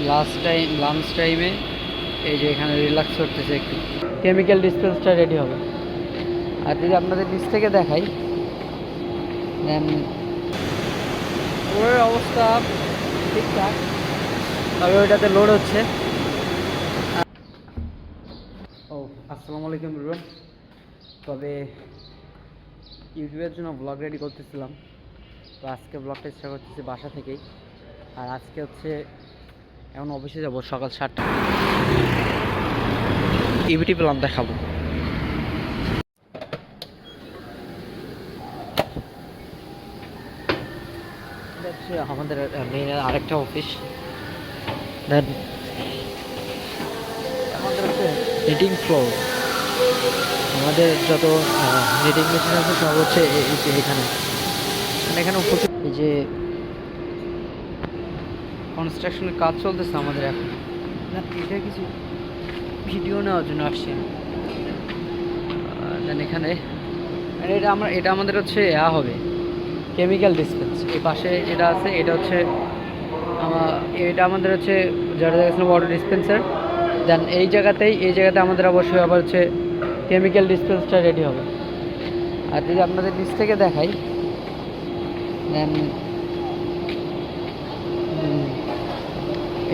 Lunch টাইমে এই যে এখানে রিল্যাক্স করতেছে, একটু কেমিক্যাল ডিসপেন্সটা রেডি হবে। আর যদি আপনাদের নিচ থেকে দেখাই, দেন ওর অবস্থা ঠিকঠাক, তবে ওইটাতে লোড হচ্ছে। ও আসসালামু আলাইকুম এভরিওয়ান। তবে ইউটিউবের জন্য ব্লগ রেডি করতেছিলাম, তো আজকে ব্লগটা স্টার্ট করতেছি বাসা থেকেই। আর আজকে হচ্ছে এখন অফিসে যাবো সকাল 7টা, ইভিটি প্ল্যান দেখাবো। এটা হচ্ছে আমাদের মেইন আরেকটা অফিস। দেন আমাদের হচ্ছে নিটিং ফ্লোর, আমাদের যত নিটিং মেশিন আছে সব হচ্ছে এখানে। এখানে প্রচুর এই যে কনস্ট্রাকশনের কাজ চলতেছে আমাদের এখন। না এটা কিছু ভিডিও নেওয়ার জন্য আসছে। দেন এখানে এটা আমাদের হচ্ছে হবে কেমিক্যাল ডিসপেন্স। এই পাশে যেটা আছে এটা হচ্ছে এটা আমাদের হচ্ছে যেটা দেখছিলাম ওয়াটার ডিসপেন্সার। দেন এই জায়গাতে আমাদের অবশ্যই আবার হচ্ছে কেমিক্যাল ডিসপেন্সটা রেডি হবে। আর যদি আপনাদের নিচ থেকে দেখাই, দেন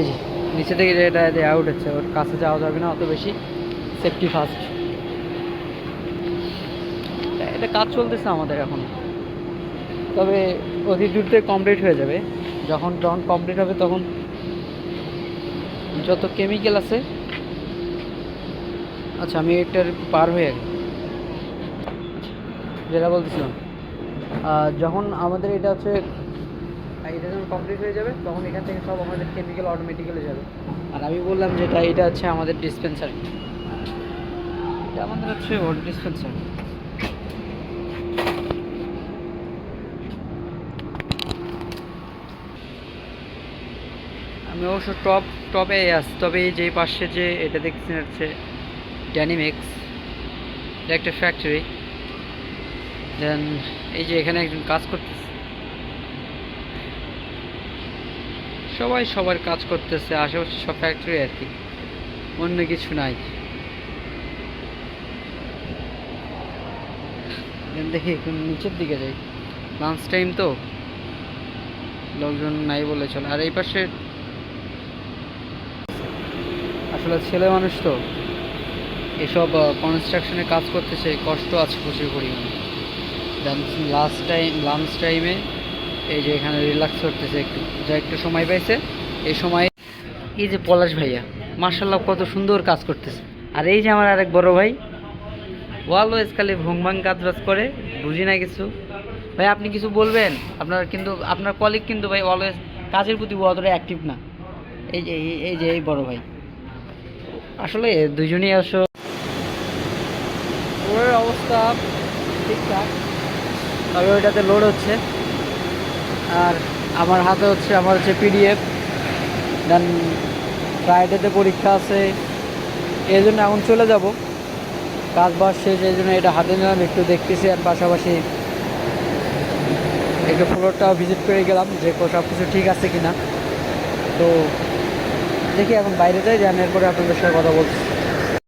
এই যে নিচে থেকে যেটা আউট হচ্ছে, ওর কাছে যাওয়া যাবে না অত বেশি, সেফটি ফার্স্ট। এটা কাজ চলতেছে আমাদের এখন, তবে অতি দ্রুতই কমপ্লিট হয়ে যাবে। যখন কমপ্লিট হবে তখন যত কেমিক্যাল আছে, আচ্ছা আমি এটার পার হয়ে যেটা বলতেছিলাম, যখন আমাদের এটা হচ্ছে এটা যখন কমপ্লিট হয়ে যাবে তখন এখান থেকে সব আমাদের কেমিক্যাল অটোমেটিক্যালি যাবে। আর আমি বললাম যেটা এটা হচ্ছে আমাদের ডিসপেন্সার, এটা আমাদের হচ্ছে ওয়াটার ডিসপেন্সার। আমি অবশ্য টপে আছি, তবে এই যে পাশে যে এটা দেখছেন হচ্ছে ড্যানিমেক্স, এটা একটা ফ্যাক্টরি। দেন এই যে এখানে একজন কাজ করতেছে, সবাই সবার কাজ করতেছে, আশেপাশে সব ফ্যাক্টরি আর কি, অন্য কিছু নাই। দেখি একটু নিচের দিকে যাই, লাঞ্চ টাইম তো লোকজন নাই বলে চলে। আর এই পাশে আসলে ছেলে মানুষ তো এসব কনস্ট্রাকশনে কাজ করতেছে, কষ্ট আছে প্রচুর পরিমাণে। দেন লাঞ্চ টাইমে এই যে এখানে রিল্যাক্স করতেছে, একটু যা একটু সময় পাইছে এই সময়। এই যে পলাশ ভাইয়া মার্শাল্লাহ কত সুন্দর কাজ করতেছে। আর এই যে আমার আরেক বড় ভাই, অলওয়েজ খালি ভুংভাং কাজ করে, বুঝি না কিছু। ভাই আপনি কিছু বলবেন? আপনার কলিগ কিন্তু ভাই অলওয়েজ কাজের প্রতি অতটা অ্যাক্টিভ না। এই বড় ভাই আসলে দুজনেই ওর অবস্থা ঠিকঠাক, তবে ওইটাতে লোড হচ্ছে। আর আমার হাতে হচ্ছে আমার হচ্ছে পিডিএফ। দেন ফ্রাইডেতে পরীক্ষা আছে, এই জন্য এখন চলে যাব, কাজ বাজ শেষ, এই জন্য এটা হাতে নিলাম, একটু দেখতেছি। আর পাশাপাশি একটু ফ্লোরটাও ভিজিট করে গেলাম যে সব কিছু ঠিক আছে কিনা। তো দেখি এখন বাইরে যাই, জানার পরে আপনাদের সাথে কথা বলছি।